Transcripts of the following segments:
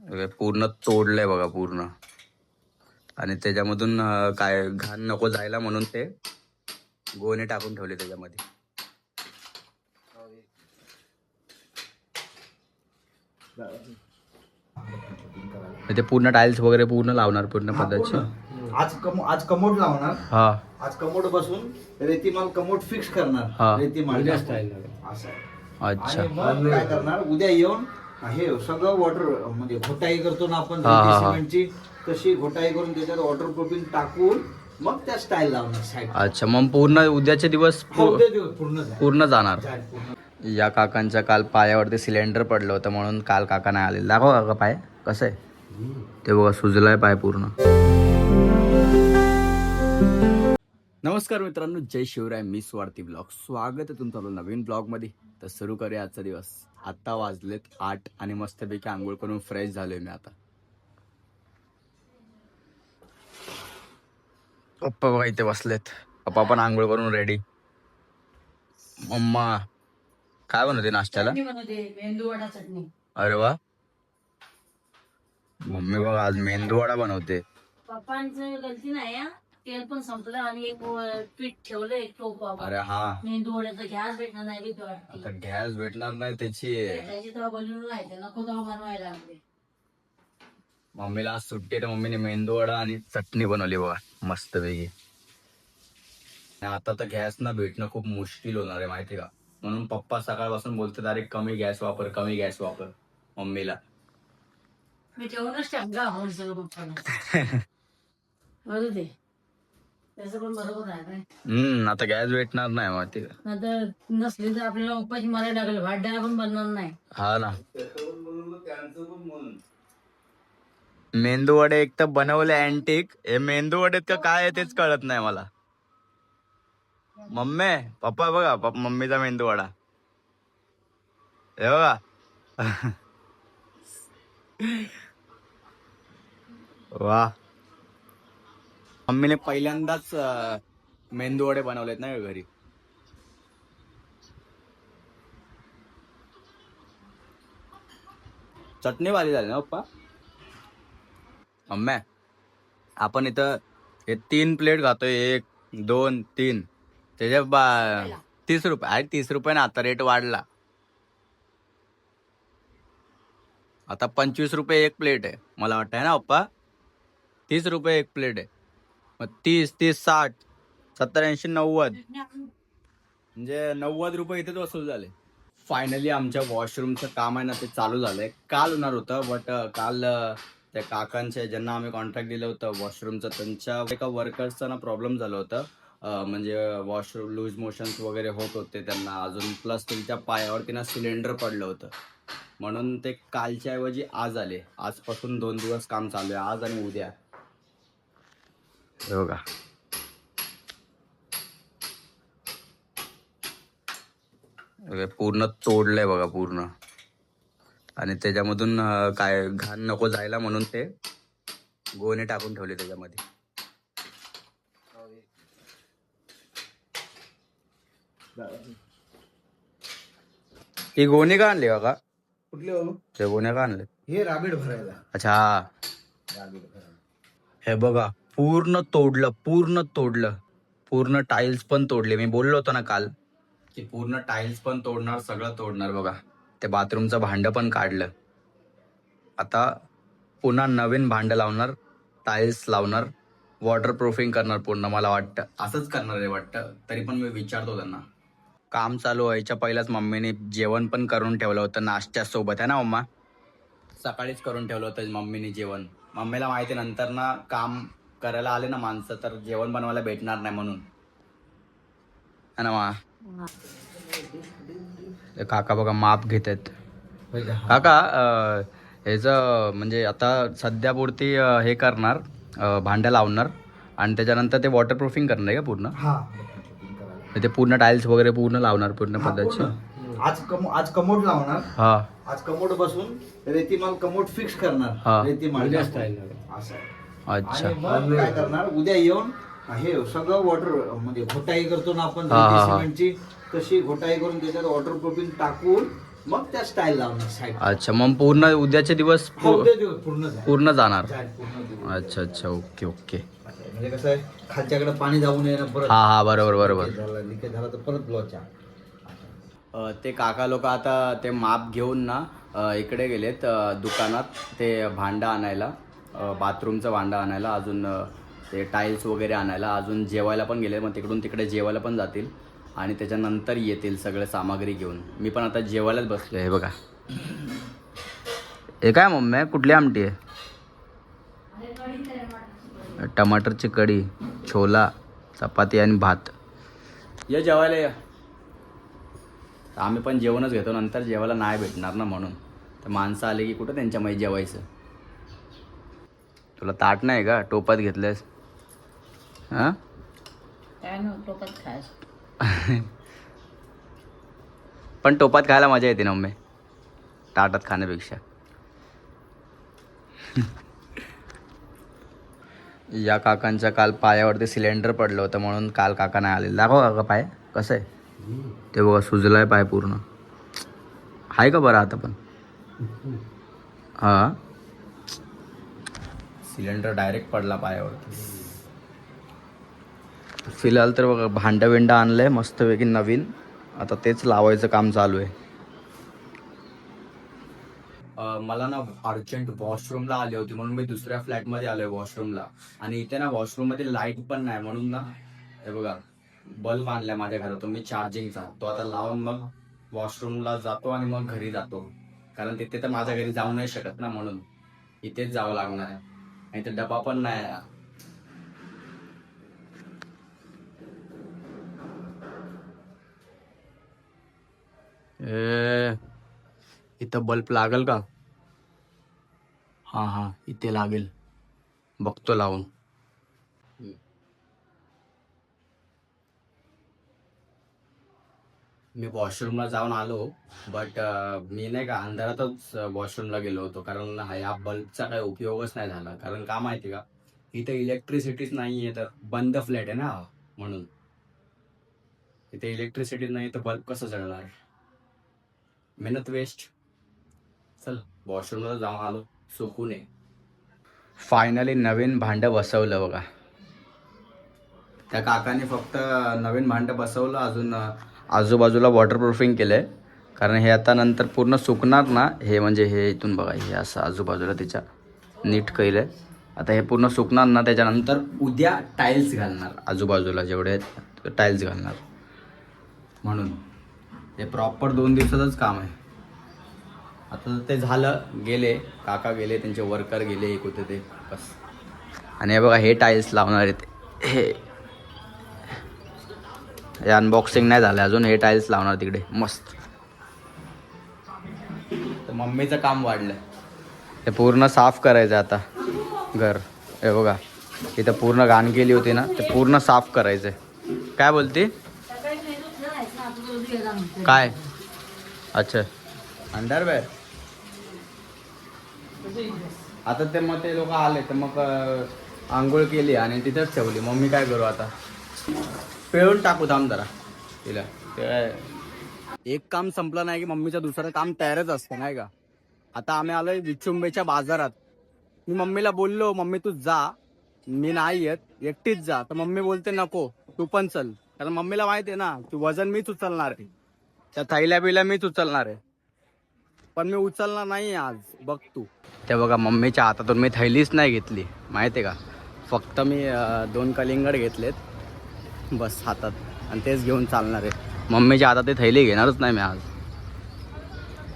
पूर्ण तोडलंय बघा पूर्ण. आणि त्याच्यामधून काय घाण नको जायला म्हणून ते गोणे टाकून ठेवले त्याच्यामध्ये. ते पूर्ण टाइल्स वगैरे पूर्ण लावणार पूर्ण पद्धतची. आज कमोड लावणार. हा आज कमोड बसून रेतीमाल कमोड फिक्स करणार. रेतीमाल स्टाईल असं. अच्छा. आणि मग काय करणार उद्या येऊन हे सगळं वॉटर म्हणजे घोटाई करतो ना आपण सिमेंटची तशी घोटाई करून त्याच्यात वॉटर प्रूफिंग टाकून मग त्या स्टाईल लावणार साईड. अच्छा मग पूर्ण उद्याचे दिवस पूर्ण जाणार. पूर्ण. या काकांच्या काल पायावरती सिलेंडर पडलं होतं म्हणून काल काका नाही आले. दाखव काका पाय कसं आहे ते बघा, सुजलाय पाय पूर्ण. नमस्कार मित्रांनो, जय शिवराय. मी स्वार्थी ब्लॉग, स्वागत आहे तुमचं नवीन ब्लॉगमध्ये. तर सुरू करूया आजचा दिवस. आत्ता वाजलेत 8 आणि मस्तपैकी आंघोळ करून फ्रेश झालोय मी आता. पप्पा बघा इथे बसलेत. पप्पा पण आंघोळ करून रेडी. मम्मा काय बनवते नाश्त्याला? मेंदू वडा चटणी. अरे वा, मम्मी बघा आज मेंदू वडा बनवते. पप्पांचं गलती नाही हा. तेल पण संपलं आणि एक पीठ ठेवलं एक टोप. अरे हा, मेंदू वड्याचा गॅस भेटणार नाही भीती आता वाटते. गॅस भेटणार नाही त्याची. त्याची तेव्हा बनवून राहायचं नको तेव्हा बनवायला लागले. मम्मीला आज सुट्टी आहे तर मम्मीने मेंदू वडा आणि चटणी बनवली बघा मस्त पैकी. आता तर गॅस ना भेटणं खूप मुश्किल होणार आहे माहिती का, म्हणून पप्पा सकाळपासून बोलतात अरे कमी गॅस वापर, कमी गॅस वापर मम्मीला. मी ठेवूनच टाकला आपण सगळं पप्पाला. बरोबर ते त्याचं पण बरोबर आहे काय. आता गॅस भेटणार नाही माहिती का. नंतर नसली तर आपल्याला उपाशी मारायला लागेल. भाड्याला पण बनणार नाही. हा ना. मेंदू वडे एक तर बनवले अँटिक, हे मेंदू वडेत का काय आहे तेच कळत नाही मला. मम्मी पप्पा बघा, मम्मीचा मेंदू वडा हे बघा. वा, मम्मीने पहिल्यांदाच मेंदू वडे बनवलेत ना घरी. चटणी भारी झाली ना पप्पा. मम्मी आपण इथं हे 3 प्लेट खातोय, 1 2 3 त्याच्या 30 रुपये. अरे 30 रुपये ना, आता रेट वाढला. आता 25 रुपये एक प्लेट आहे मला वाटतंय ना पप्पा. 30 रुपये एक प्लेट आहे. मग 30 30 60 70 80 90 म्हणजे 90 रुपये इथेच वसूल झाले. फायनली आमच्या वॉशरूमचं काम आहे ना ते चालू झालंय. काल होणार होतं बट काल त्या काकांच्या ज्यांना आम्ही कॉन्ट्रॅक्ट दिलं होतं वॉशरूमचं, त्यांच्या एका वर्कर्सचा ना प्रॉब्लेम झालं होतं. म्हणजे वॉशरूम लूज मोशन्स वगैरे होत होते त्यांना अजून, प्लस त्यांच्या पायावरती ना सिलेंडर पडलं होतं म्हणून ते कालच्या ऐवजी आज आले. आजपासून 2 दिवस काम चालू आहे, आज आणि उद्या. बघा पूर्ण तोडलंय बघा पूर्ण. आणि त्याच्यामधून काय घाण नको जायला म्हणून ते गोणे टाकून ठेवले त्याच्यामध्ये. ही गोणी का आणली का? कुठले हो? ते गोण्या का आणले? हे राबीड भरायला. अच्छा, राबीड भरायला. हे बघा पूर्ण तोडलं, पूर्ण तोडलं. पूर्ण टाइल्स पण तोडले. मी बोललो होतो ना काल की पूर्ण टाइल्स पण तोडणार, सगळं तोडणार. बघा ते बाथरूमचं भांडं पण काढलं. आता पुन्हा नवीन भांडं लावणार, टाइल्स लावणार, वॉटरप्रूफिंग करणार पूर्ण. मला वाटतं असंच करणार आहे वाटतं. तरी पण मी विचारतो त्यांना. काम चालू व्हायच्या पहिलाच मम्मीने जेवण पण करून ठेवलं होतं नाश्त्यासोबत, आहे ना मम्मा? सकाळीच करून ठेवलं होतं मम्मीने जेवण. मम्मीला माहिती नंतर ना काम करायला आले ना माणसं तर जेवण बनवायला भेटणार नाही म्हणून, है ना मा? काका बघा माप घेत आहेत. काका ह्याचं म्हणजे आता सध्यापुरती हे करणार, भांड्या लावणार आणि त्याच्यानंतर ते वॉटरप्रूफिंग करणार आहे का पूर्ण? ते पूर्ण टाइल्स वगैरे पूर्ण लावणार पूर्ण पद्धतची. आज कमोड लावणार. हा आज कमोड बसून रेतीमाल कमोड फिक्स करणार. रेतीमाल स्टाईल असं. अच्छा. आणि मग काय करणार उद्या येऊन हे सगळं वॉटर म्हणजे घोटाई करतो ना आपण सिमेंटची तशी घोटाई करून त्याच्यात वॉटर प्रूफिंग टाकून मग त्या स्टाईल लावणार साईड. अच्छा, मग पूर्ण उद्याचे दिवस पूर्ण पूर्ण जाणार. पूर्ण दिवस. अच्छा अच्छा, ओके ओके. म्हणजे कसं आहे, खालच्याकडे पाणी जाऊ नये ना परत. हा हा, बरोबर बरोबर. लिकेज झाला तर परत ब्लॉकच्या. ते काका लोक आता ते माप घेऊन ना इकडे गेलेत दुकानात ते भांडं आणायला, बाथरूमचं भांडं आणायला, अजून ते टाईल्स वगैरे आणायला, अजून जेवायला पण गेले. मग तिकडून तिकडे जेवायला पण जातील आणि त्याच्यानंतर येतील सगळे सामग्री घेऊन. मी पण आता जेवायलाच बसलो. हे बघा, हे काय मम्मी, कुठली आमटी आहे? टमाटरची कढी, छोला, चपाती आणि भात. या जेवायला या. आम्ही पण जेवणच घेतो, नंतर जेवायला नाही भेटणार ना, म्हणून. तर माणसं आले की कुठं त्यांच्यामध्ये जेवायचं. तुला ताट नाही का, टोपात घेतलंयस? हां, काय नाही टोपात खायचं. पण टोपात खायला मजा येते ना मम्मी, ताटात खाण्यापेक्षा. या काकांच्या काल पायावरती सिलेंडर पडलं होतं, म्हणून काल काका नाही आलेले. दाखव काका पाय कसं आहे ते, बघा सुजलाय पाय पूर्ण. आहे का बरं आता पण? हां, सिलेंडर डायरेक्ट पडला पायावरती. फिलहाल तर बघा भांडं बिंडं आणलंय मस्तपैकी नवीन, आता तेच लावायचं काम चालू आहे. मला ना अर्जंट वॉशरूमला आली होती, म्हणून मी दुसऱ्या फ्लॅटमध्ये आलोय वॉशरूमला. आणि इथे ना वॉशरूममध्ये लाईट पण नाही, म्हणून ना हे बघा बल्ब आणलाय माझ्या घरातून मी चार्जिंगचा. तो आता लावून मग वॉशरूमला जातो आणि मग घरी जातो, कारण तिथे तर माझ्या घरी जाऊ नाही शकत ना, म्हणून इथेच जावं लागणार आहे. आणि ते डबा पण नाही आहे. इथं बल्ब लागेल का? हां हां, इथे लागेल, बघतो लावून. मी वॉशरूमला जाऊन आलो, बट मी नाही का अंधारातच वॉशरूमला गेलो होतो, कारण ह्या बल्बचा काही उपयोगच नाही झाला. कारण का माहिती का, इथे इलेक्ट्रिसिटीच नाही आहे, तर बंद फ्लॅट आहे ना, म्हणून इथे इलेक्ट्रिसिटी नाही तर बल्ब कसं जळणार, मेहनत वेस्ट. चल वॉशरूमला जाऊन आलो, सुकून आहे. फायनली नवीन भांडं बसवलं बघा. त्या काकाने फक्त नवीन भांडं बसवलं, अजून आजूबाजूला वॉटरप्रूफिंग केलं आहे, कारण हे आता नंतर पूर्ण सुकणार ना. हे म्हणजे हे इथून बघा, हे असं आजूबाजूला त्याच्या नीट केलं आहे. आता हे पूर्ण सुकणार ना, त्याच्यानंतर उद्या टाईल्स घालणार, आजूबाजूला जेवढे आहेत टाईल्स घालणार. म्हणून हे प्रॉपर 2 दिवसाचंच काम आहे. आता ते झालं, गेले काका गेले, त्यांचे वर्कर गेले एक होते ते, बस. आणि हे बघा हे टाईल्स लावणार आहेत. हे अनबॉक्सिंग नाही झालं अजून, हे टाईल्स लावणार तिकडे मस्त. तर मम्मीचं काम वाढलं, ते पूर्ण साफ करायचं आता घर. हे बघा इथं पूर्ण घाण केली होती ना, ते पूर्ण साफ करायचं. काय बोलते? काय? अच्छा, अंडरवेअर. आता ते मग ते लोक आले तर मग आंघोळ केली आणि तिथंच ठेवली. मग मी काय करू आता, पिळून टाकू थांब जरा तिला. ते एक काम संपलं नाही की मम्मीचं दुसरं काम तयारच असतं नाही का. आता आम्ही आलोय विचुंबेच्या बाजारात. मी मम्मीला बोललो, मम्मी तू जा, मी नाही येत, एकटीच जा. तर मम्मी बोलते नको तू पण चल, कारण मम्मीला माहिती आहे ना की वजन मीच उचलणार आहे, त्या थैल्या बिल्या मीच उचलणार आहे. पण मी उचलणार नाही आज, बघ तू. ते बघा मम्मीच्या हातातून मी थैलीच नाही घेतली माहिती आहे का. फक्त मी 2 कलिंगड घेतलेत बस हातात, आणि तेच घेऊन चालणार आहे. मम्मीच्या हातात ते थैली घेणारच नाही मी आज.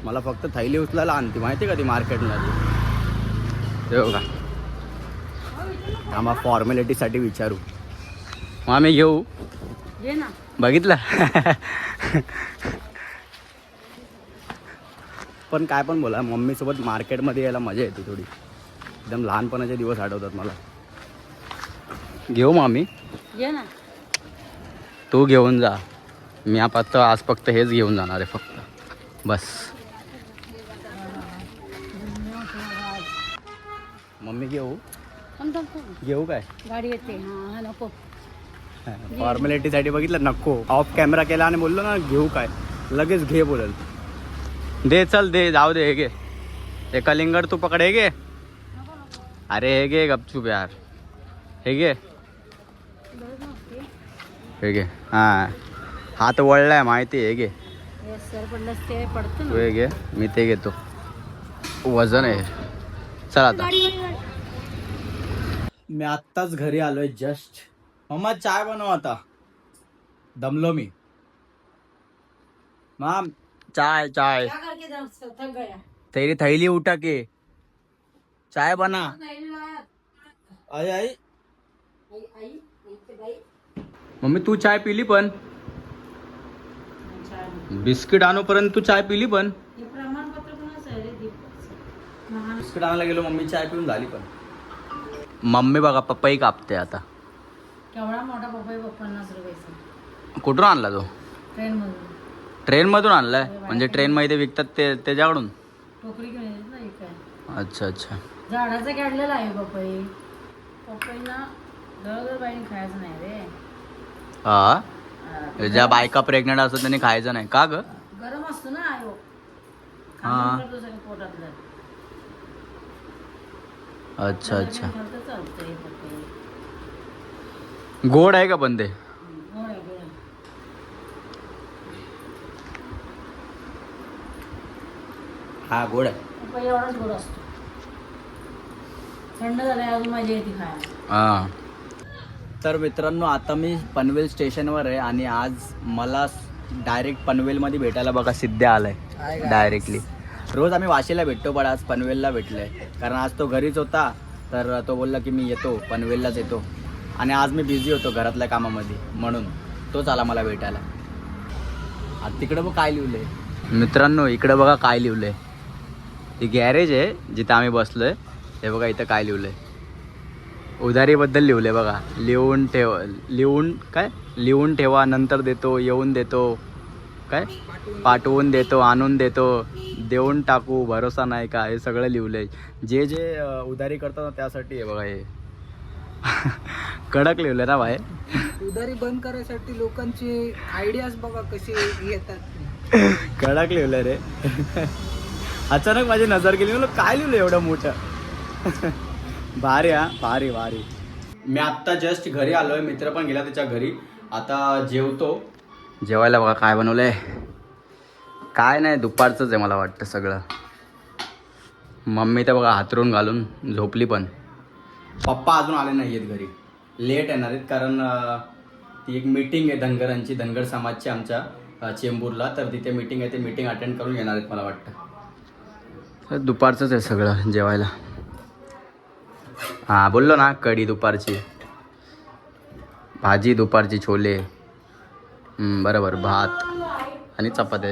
मला फक्त थैली उचलायला आणते माहिती आहे का ती मार्केटमध्ये. ते बघा आम्हा फॉर्मॅलिटीसाठी विचारू, मग आम्ही घेऊ. बघितलं. पण काय पण बोला, मम्मीसोबत मार्केटमध्ये यायला मजा येते थोडी. एकदम लहानपणाचे दिवस आठवतात मला. घेऊ मग आम्ही, तू घेऊन जा. मी आज फक्त हेच घेऊन जाणार आहे फक्त, बस. मम्मी घेऊ काय गाडी येते. नको फॉर्मॅलिटीसाठी बघितलं, नको. ऑफ कॅमेरा केला आणि बोललो ना घेऊ काय, लगेच घे बोलेल. दे चल दे जाऊ दे हे घे हे कलिंगड तू पकड हे घे अरे हे घे गपचूप यार हे घे हे घे हां हात वळलाय माहिती आहे हे घे सर पडलंच ते पडतं तू हे घे मी ते घेतो वजन आहे चल आता मी आत्ताच घरी आलोय जस्ट मम्मा चाय बनव आता दमलो मी माम चाय चाय क्या करके थक गया तेरी थैली उठा के चाय बना आई आई मम्मी तू चाय पिली पण बिस्किट आणूपर्यंत तू चाय पिली पण हे प्रमाणपत्र कोणाचं आहे रे दीपकचं? बिस्किट आणायला गेलो मम्मी चाय पिऊन झाली पण मम्मी बघा पपई कापते आता केवढा मोठा पपई 50 रुपयाचा कुठून आणला तो ट्रेन मधून ट्रेन मधून आणलाय म्हणजे ट्रेन मध्ये विकतात ते त्याच्याकडून टोकरी घेऊन येतात ना एक काय अच्छा अच्छा झाडाचा काढलेला आहे पपई पपईला दर बाईने खायचं नाही रे हा ज्या बायका प्रेग्नेंट असतात त्यांनी खायचं नाही का ग गरम असतो ना आयो हा. करतो सगळं पोटातलं अच्छा अच्छा चालतं चालतंय पपई गोड आहे का पण ते गोड आहे गोड आहे. हा गोड आहे पपई एवढाच गोड असतो थंड झालाय अजून माझी येते खायला हा तर मित्रांनो आता मी पनवेल स्टेशनवर आहे आणि आज मला डायरेक्ट पनवेलमध्ये भेटायला बघा सिद्ध्या आलाय डायरेक्टली रोज आम्ही वाशीला भेटतो पण आज पनवेलला भेटलोय कारण आज तो घरीच होता तर तो बोलला की मी येतो पनवेललाच येतो आणि आज मी बिझी होतो घरातल्या कामामध्ये म्हणून तोच आला मला भेटायला आता तिकडं बघ काय लिहिलंय मित्रांनो इकडं बघा काय लिहिलंय ही गॅरेज आहे जिथं आम्ही बसलोय हे बघा इथं काय लिहिलंय उधारीबद्दल लिहिलंय बघा लिहून ठेवा नंतर देतो येऊन देतो काय पाठवून देतो आणून देतो देऊन टाकू भरोसा नाही का हे सगळं लिहिलंय जे जे उधारी करतात ना त्यासाठी आहे बघा हे कडक लिहिलंय ना बाहेर उधारी बंद करायसाठी लोकांची आयडियाज बघा कशी येतात कडक लिहिलंय रे अचानक माझी नजर गेली म्हणलं काय लिहिलं एवढं मोठं भारी हा भारी भारी मी आत्ता जस्ट घरी आलोय मित्र पण गेला त्याच्या घरी आता जेवतो जेवायला बघा काय बनवलंय काय नाही दुपारचंच आहे मला वाटतं सगळं मम्मी तर बघा हातरून घालून झोपली पण पप्पा अजून आले नाही आहेत घरी लेट येणार आहेत कारण ती एक मीटिंग आहे धनगरांची धनगर समाजची आमच्या चेंबूरला तर तिथे मीटिंग आहे ते मीटिंग अटेंड करून येणार आहेत मला वाटतं तर दुपारचंच आहे सगळं जेवायला हां बोललो ना कढी दुपारची भाजी दुपारची छोले बरोबर भात आणि चपात्या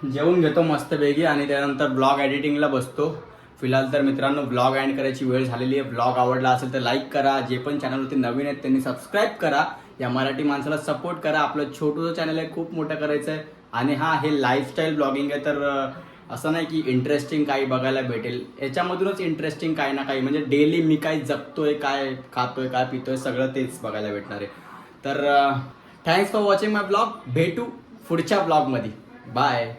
जेवून घेतो मस्तपैकी आणि त्यानंतर ब्लॉग एडिटिंगला बसतो फिलहाल तर मित्रांनो ब्लॉग एंड करायची वेळ झालेली आहे ब्लॉग आवडला असेल तर लाईक करा जे पण चॅनलवरती नवीन आहेत त्यांनी सबस्क्राईब करा या मराठी माणसाला सपोर्ट करा आपलं छोटंसं चॅनल आहे खूप मोठं करायचं आहे आणि हां हे लाईफस्टाईल ब्लॉगिंग आहे तर असं नाही की इंटरेस्टिंग काही बघायला भेटेल याच्यामधूनच इंटरेस्टिंग काही ना काही म्हणजे डेली मी काय जगतोय काय खातोय काय पितोय सगळं तेच बघायला भेटणार आहे तर thanks for watching my blog भेटू पुढच्या ब्लॉगमध्ये बाय